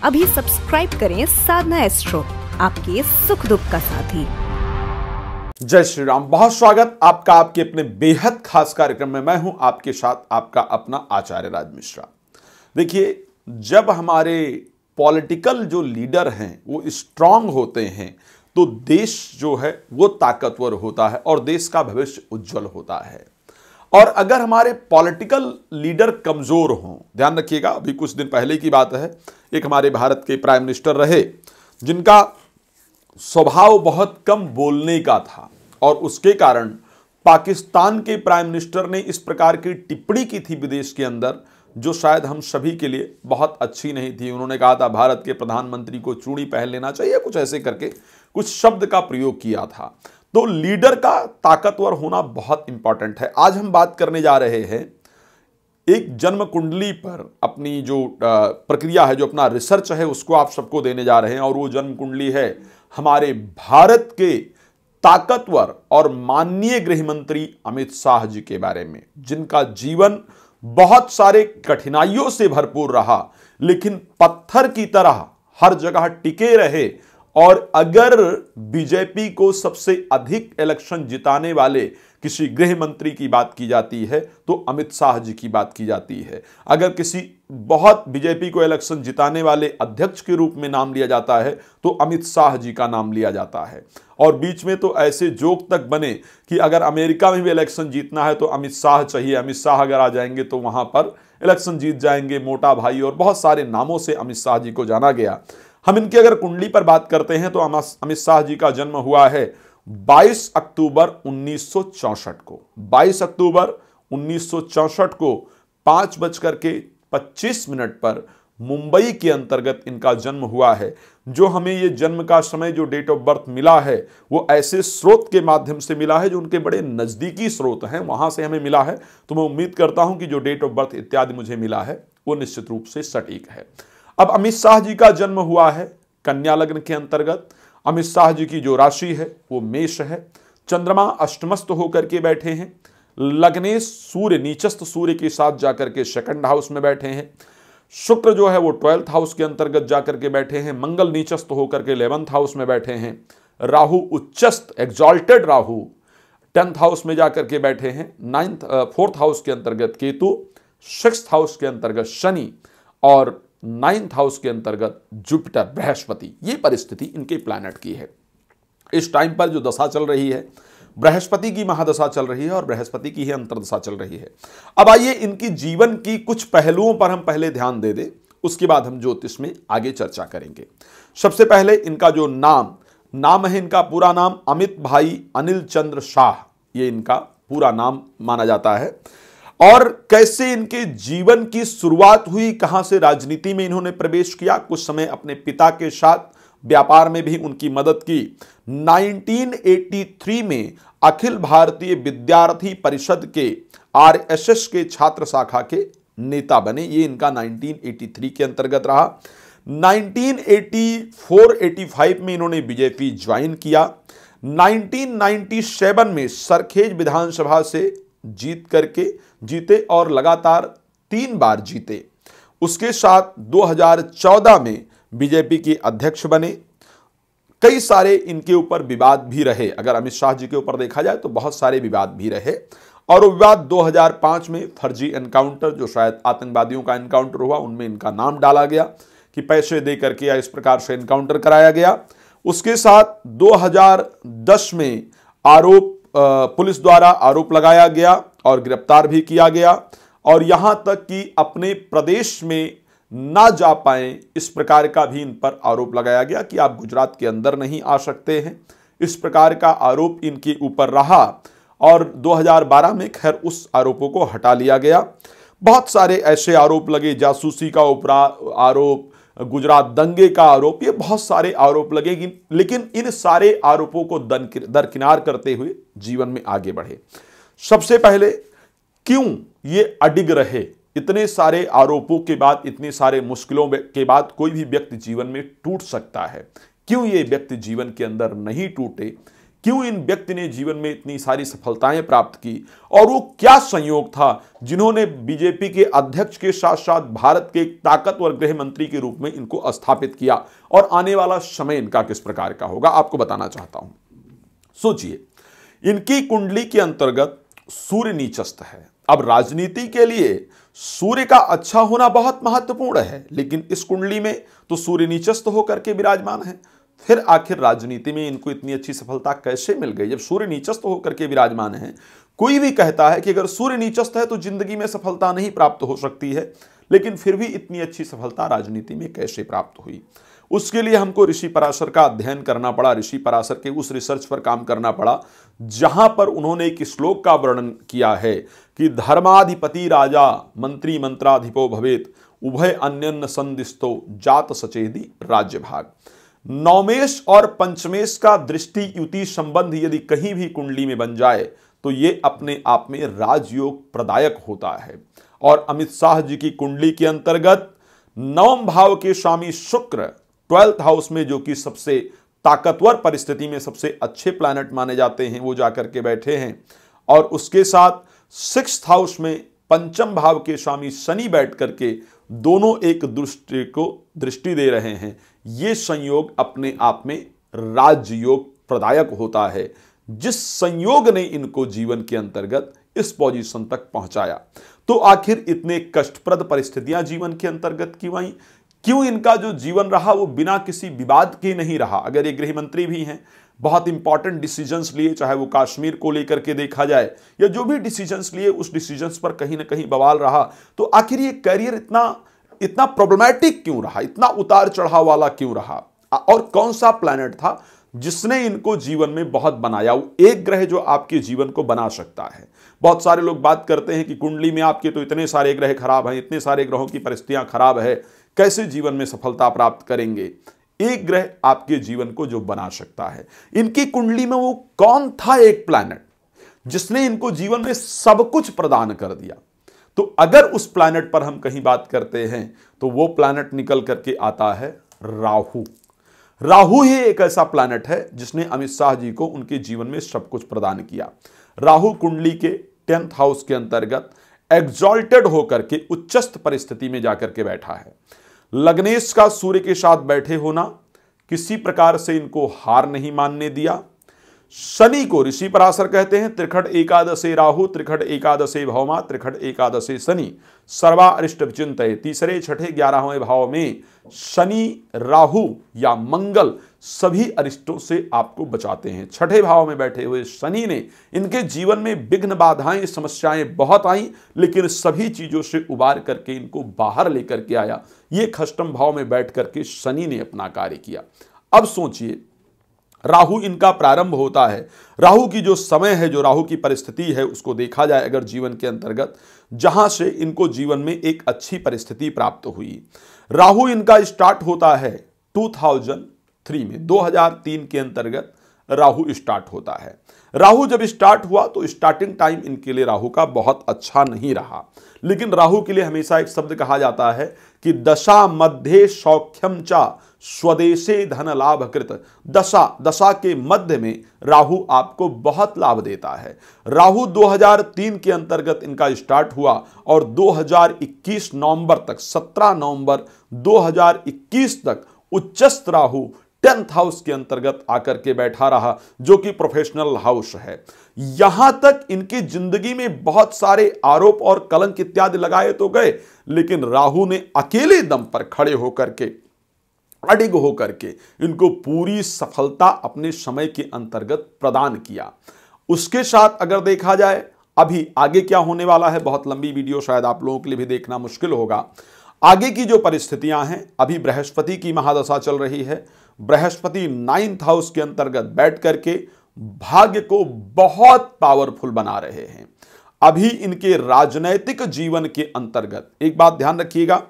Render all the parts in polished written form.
अभी सब्सक्राइब करें साधना एस्ट्रो, आपके सुख दुख का साथी। जय श्री राम। बहुत स्वागत आपका आपके अपने बेहद खास कार्यक्रम में। मैं हूं आपके साथ आपका अपना आचार्य राज मिश्रा। देखिए, जब हमारे पॉलिटिकल जो लीडर हैं वो स्ट्रांग होते हैं तो देश जो है वो ताकतवर होता है और देश का भविष्य उज्जवल होता है। और अगर हमारे पॉलिटिकल लीडर कमजोर हों, ध्यान रखिएगा, अभी कुछ दिन पहले की बात है, एक हमारे भारत के प्राइम मिनिस्टर रहे जिनका स्वभाव बहुत कम बोलने का था और उसके कारण पाकिस्तान के प्राइम मिनिस्टर ने इस प्रकार की टिप्पणी की थी विदेश के अंदर जो शायद हम सभी के लिए बहुत अच्छी नहीं थी। उन्होंने कहा था भारत के प्रधानमंत्री को चूड़ी पहन लेना चाहिए, कुछ ऐसे करके कुछ शब्द का प्रयोग किया था। तो लीडर का ताकतवर होना बहुत इंपॉर्टेंट है। आज हम बात करने जा रहे हैं एक जन्म कुंडली पर, अपनी जो प्रक्रिया है, जो अपना रिसर्च है, उसको आप सबको देने जा रहे हैं। और वो जन्म कुंडली है हमारे भारत के ताकतवर और माननीय गृह मंत्री अमित शाह जी के बारे में, जिनका जीवन बहुत सारे कठिनाइयों से भरपूर रहा लेकिन पत्थर की तरह हर जगह टिके रहे। और अगर बीजेपी को सबसे अधिक इलेक्शन जिताने वाले किसी गृह मंत्री की बात की जाती है तो अमित शाह जी की बात की जाती है। अगर किसी बहुत बीजेपी को इलेक्शन जिताने वाले अध्यक्ष के रूप में नाम लिया जाता है तो अमित शाह जी का नाम लिया जाता है। और बीच में तो ऐसे जोक तक बने कि अगर अमेरिका में भी इलेक्शन जीतना है तो अमित शाह चाहिए, अमित शाह अगर आ जाएंगे तो वहां पर इलेक्शन जीत जाएंगे, मोटा भाई, और बहुत सारे नामों से अमित शाह जी को जाना गया। हम इनकी अगर कुंडली पर बात करते हैं तो अमित शाह जी का जन्म हुआ है 22 अक्टूबर 1964 को। 22 अक्टूबर 1964 को 5:25 पर मुंबई के अंतर्गत इनका जन्म हुआ है। जो हमें ये जन्म का समय, जो डेट ऑफ बर्थ मिला है, वो ऐसे स्रोत के माध्यम से मिला है जो उनके बड़े नजदीकी स्रोत हैं, वहां से हमें मिला है। तो मैं उम्मीद करता हूं कि जो डेट ऑफ बर्थ इत्यादि मुझे मिला है वो निश्चित रूप से सटीक है। अब अमित शाह जी का जन्म हुआ है कन्या लग्न के अंतर्गत। अमित शाह जी की जो राशि है वो मेष है। चंद्रमा अष्टमस्त होकर के बैठे हैं। लग्ने सूर्य, नीचस्थ सूर्य के साथ जाकर के सेकंड हाउस में बैठे हैं। शुक्र जो है वो 12th हाउस के अंतर्गत जाकर के बैठे हैं। मंगल नीचस्थ होकर के 11th हाउस में बैठे हैं। राहु उच्चस्थ, एग्जॉल्टेड राहु 10th हाउस में जाकर के बैठे हैं। 4th हाउस के अंतर्गत केतु, 6th हाउस के अंतर्गत शनि और 9th हाउस के अंतर्गत जुपिटर, बृहस्पति। ये परिस्थिति इनके प्लैनेट की है। इस टाइम पर जो दशा चल रही है, बृहस्पति की महादशा चल रही है और बृहस्पति की ही अंतर्दशा चल रही है। अब आइए इनकी जीवन की कुछ पहलुओं पर हम पहले ध्यान दे दें, उसके बाद हम ज्योतिष में आगे चर्चा करेंगे। सबसे पहले इनका जो नाम है, इनका पूरा नाम अमित भाई अनिल चंद्र शाह, ये इनका पूरा नाम माना जाता है। और कैसे इनके जीवन की शुरुआत हुई, कहां से राजनीति में इन्होंने प्रवेश किया, कुछ समय अपने पिता के साथ व्यापार में भी उनकी मदद की। 1983 में अखिल भारतीय विद्यार्थी परिषद के आरएसएस के छात्र शाखा के नेता बने। ये इनका 1983 के अंतर्गत रहा। 1984-85 में इन्होंने बीजेपी ज्वाइन किया। 1997 में सरखेज विधानसभा से जीते और लगातार 3 बार जीते। उसके साथ 2014 में बीजेपी के अध्यक्ष बने। कई सारे इनके ऊपर विवाद भी रहे। अगर अमित शाह जी के ऊपर देखा जाए तो बहुत सारे विवाद भी रहे। और वो विवाद 2005 में फर्जी एनकाउंटर, जो शायद आतंकवादियों का एनकाउंटर हुआ, उनमें इनका नाम डाला गया कि पैसे दे करके या इस प्रकार से एनकाउंटर कराया गया। उसके साथ 2010 में पुलिस द्वारा आरोप लगाया गया और गिरफ्तार भी किया गया। और यहां तक कि अपने प्रदेश में ना जा पाए, इस प्रकार का भी इन पर आरोप लगाया गया कि आप गुजरात के अंदर नहीं आ सकते हैं। इस प्रकार का आरोप इनके ऊपर रहा और 2012 में खैर उस आरोपों को हटा लिया गया। बहुत सारे ऐसे आरोप लगे, जासूसी का आरोप, गुजरात दंगे का आरोप, ये बहुत सारे आरोप लगे, लेकिन इन सारे आरोपों को दरकिनार करते हुए जीवन में आगे बढ़े। सबसे पहले क्यों ये अडिग रहे? इतने सारे आरोपों के बाद, इतने सारे मुश्किलों के बाद कोई भी व्यक्ति जीवन में टूट सकता है। क्यों ये व्यक्ति जीवन के अंदर नहीं टूटे? क्यों इन व्यक्ति ने जीवन में इतनी सारी सफलताएं प्राप्त की और वो क्या संयोग था जिन्होंने बीजेपी के अध्यक्ष के साथ साथ भारत के एक ताकतवर गृह मंत्री के रूप में इनको स्थापित किया, और आने वाला समय इनका किस प्रकार का होगा आपको बताना चाहता हूं। सोचिए, इनकी कुंडली के अंतर्गत सूर्य नीचस्थ है। अब राजनीति के लिए सूर्य का अच्छा होना बहुत महत्वपूर्ण है, लेकिन इस कुंडली में तो सूर्य नीचस्थ होकर के विराजमान है। फिर आखिर राजनीति में इनको इतनी अच्छी सफलता कैसे मिल गई जब सूर्य नीचस्थ होकर के विराजमान है? कोई भी कहता है कि अगर सूर्य नीचस्थ है तो जिंदगी में सफलता नहीं प्राप्त हो सकती है, लेकिन फिर भी इतनी अच्छी सफलता राजनीति में कैसे प्राप्त हुई? उसके लिए हमको ऋषि पराशर का अध्ययन करना पड़ा, ऋषि पराशर के उस रिसर्च पर काम करना पड़ा जहां पर उन्होंने एक श्लोक का वर्णन किया है कि धर्माधिपति राजा मंत्री मंत्राधिपो भवेत उभय अन्यन्न संदिस्तो जात सचेदी राज्य भाग। नौमेश और पंचमेश का दृष्टि युति संबंध यदि कहीं भी कुंडली में बन जाए तो ये अपने आप में राजयोग प्रदायक होता है। और अमित शाह जी की कुंडली के अंतर्गत नवम भाव के स्वामी शुक्र 12th हाउस में, जो कि सबसे ताकतवर परिस्थिति में सबसे अच्छे प्लैनेट माने जाते हैं, वो जाकर के बैठे हैं। और उसके साथ 6th हाउस में पंचम भाव के स्वामी शनि बैठ करके दोनों एक दूसरे को दृष्टि दे रहे हैं। ये संयोग अपने आप में राजयोग प्रदायक होता है, जिस संयोग ने इनको जीवन के अंतर्गत इस पोजीशन तक पहुंचाया। तो आखिर इतने कष्टप्रद परिस्थितियां जीवन के अंतर्गत क्यों आई? क्यों इनका जो जीवन रहा वो बिना किसी विवाद के नहीं रहा? अगर ये गृह मंत्री भी हैं, बहुत इंपॉर्टेंट डिसीजंस लिए, चाहे वो कश्मीर को लेकर के देखा जाए या जो भी डिसीजंस लिए, उस डिसीजंस पर कहीं ना कहीं बवाल रहा। तो आखिर ये करियर इतना प्रॉब्लमैटिक क्यों रहा, इतना उतार चढ़ाव वाला क्यों रहा? और कौन सा प्लैनेट था जिसने इनको जीवन में बहुत बनाया? वो एक ग्रह जो आपके जीवन को बना सकता है। बहुत सारे लोग बात करते हैं कि कुंडली में आपके तो इतने सारे ग्रह खराब हैं, इतने सारे ग्रहों की परिस्थितियां खराब है, कैसे जीवन में सफलता प्राप्त करेंगे? एक ग्रह आपके जीवन को जो बना सकता है। इनकी कुंडली में वो कौन था एक प्लैनेट जिसने इनको जीवन में सब कुछ प्रदान कर दिया? तो अगर उस प्लैनेट पर हम कहीं बात करते हैं तो वो प्लैनेट निकल करके आता है राहु। राहु ही एक ऐसा प्लैनेट है जिसने अमित शाह जी को उनके जीवन में सब कुछ प्रदान किया। राहु कुंडली के 10th हाउस के अंतर्गत एग्जॉल्टेड होकर के उच्चस्थ परिस्थिति में जाकर के बैठा है। लग्नेश का सूर्य के साथ बैठे होना किसी प्रकार से इनको हार नहीं मानने दिया। शनि को ऋषि पराशर कहते हैं त्रिखट एकादशे राहु त्रिखट एकादशे भौमा त्रिखट एकादशे शनि सर्वा अरिष्ट विचिंतये। तीसरे छठे 11वें भाव में शनि राहु या मंगल सभी अरिष्टों से आपको बचाते हैं। छठे भाव में बैठे हुए शनि ने इनके जीवन में विघ्न बाधाएं समस्याएं बहुत आई, लेकिन सभी चीजों से उबार करके इनको बाहर लेकर के आया। ये अष्टम भाव में बैठ करके शनि ने अपना कार्य किया। अब सोचिए, राहु इनका प्रारंभ होता है। राहु की जो समय है, जो राहु की परिस्थिति है, उसको देखा जाए अगर जीवन के अंतर्गत, जहां से इनको जीवन में एक अच्छी परिस्थिति प्राप्त हुई। राहु इनका स्टार्ट होता है 2003 में, 2003 के अंतर्गत राहु स्टार्ट होता है। राहु जब स्टार्ट हुआ तो स्टार्टिंग टाइम इनके लिए राहु का बहुत अच्छा नहीं रहा, लेकिन राहु के लिए हमेशा एक शब्द कहा जाता है कि दशा मध्य सौख्यम चा स्वदेशे धन लाभ कृत। दशा के मध्य में राहु आपको बहुत लाभ देता है। राहु 2003 के अंतर्गत इनका स्टार्ट हुआ और 2021 नवंबर तक, 17 नवंबर 2021 तक उच्चस्थ राहु 10th हाउस के अंतर्गत आकर के बैठा रहा, जो कि प्रोफेशनल हाउस है। यहां तक इनकी जिंदगी में बहुत सारे आरोप और कलंक इत्यादि लगाए तो गए, लेकिन राहु ने अकेले दम पर खड़े होकर के, अडिग होकर के इनको पूरी सफलता अपने समय के अंतर्गत प्रदान किया। उसके साथ अगर देखा जाए अभी आगे क्या होने वाला है, बहुत लंबी वीडियो शायद आप लोगों के लिए भी देखना मुश्किल होगा। आगे की जो परिस्थितियां हैं, अभी बृहस्पति की महादशा चल रही है। बृहस्पति 9th हाउस के अंतर्गत बैठ करके भाग्य को बहुत पावरफुल बना रहे हैं। अभी इनके राजनैतिक जीवन के अंतर्गत एक बात ध्यान रखिएगा,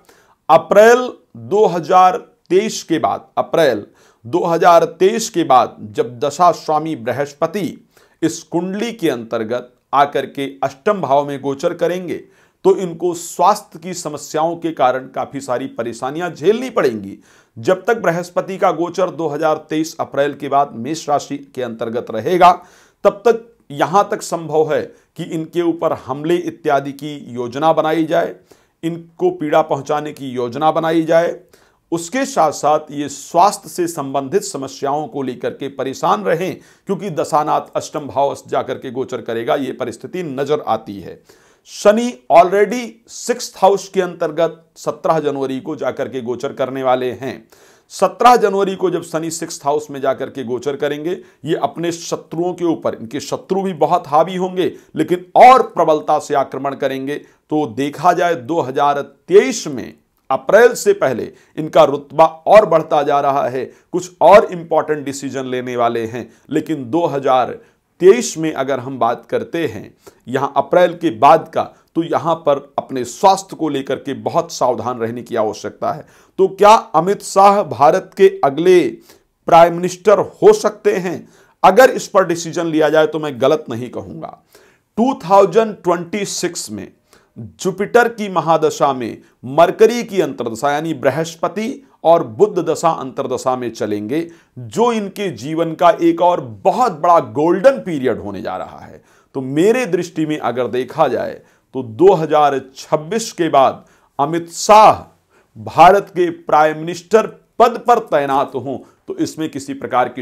अप्रैल 2023 के बाद, अप्रैल 2023 के बाद जब दशा स्वामी बृहस्पति इस कुंडली के अंतर्गत आकर के अष्टम भाव में गोचर करेंगे तो इनको स्वास्थ्य की समस्याओं के कारण काफी सारी परेशानियां झेलनी पड़ेंगी। जब तक बृहस्पति का गोचर 2023 अप्रैल के बाद मेष राशि के अंतर्गत रहेगा, तब तक यहां तक संभव है कि इनके ऊपर हमले इत्यादि की योजना बनाई जाए, इनको पीड़ा पहुंचाने की योजना बनाई जाए। उसके साथ साथ ये स्वास्थ्य से संबंधित समस्याओं को लेकर के परेशान रहें, क्योंकि दशानाथ अष्टम भाव जाकर के गोचर करेगा, ये परिस्थिति नजर आती है। शनि ऑलरेडी 6th हाउस के अंतर्गत 17 जनवरी को जाकर के गोचर करने वाले हैं। 17 जनवरी को जब शनि 6th हाउस में जाकर के गोचर करेंगे, ये अपने शत्रुओं के ऊपर, इनके शत्रु भी बहुत हावी होंगे लेकिन और प्रबलता से आक्रमण करेंगे। तो देखा जाए 2023 में अप्रैल से पहले इनका रुतबा और बढ़ता जा रहा है, कुछ और इंपॉर्टेंट डिसीजन लेने वाले हैं। लेकिन 2023 में अगर हम बात करते हैं यहां अप्रैल के बाद का, तो यहां पर अपने स्वास्थ्य को लेकर के बहुत सावधान रहने की आवश्यकता है। तो क्या अमित शाह भारत के अगले प्राइम मिनिस्टर हो सकते हैं? अगर इस पर डिसीजन लिया जाए तो मैं गलत नहीं कहूंगा। 2026 में जुपिटर की महादशा में मरकरी की अंतर्दशा यानी बृहस्पति और बुध दशा अंतर्दशा में चलेंगे, जो इनके जीवन का एक और बहुत बड़ा गोल्डन पीरियड होने जा रहा है। तो मेरे दृष्टि में अगर देखा जाए तो 2026 के बाद अमित शाह भारत के प्राइम मिनिस्टर पद पर तैनात हों, तो इसमें किसी प्रकार की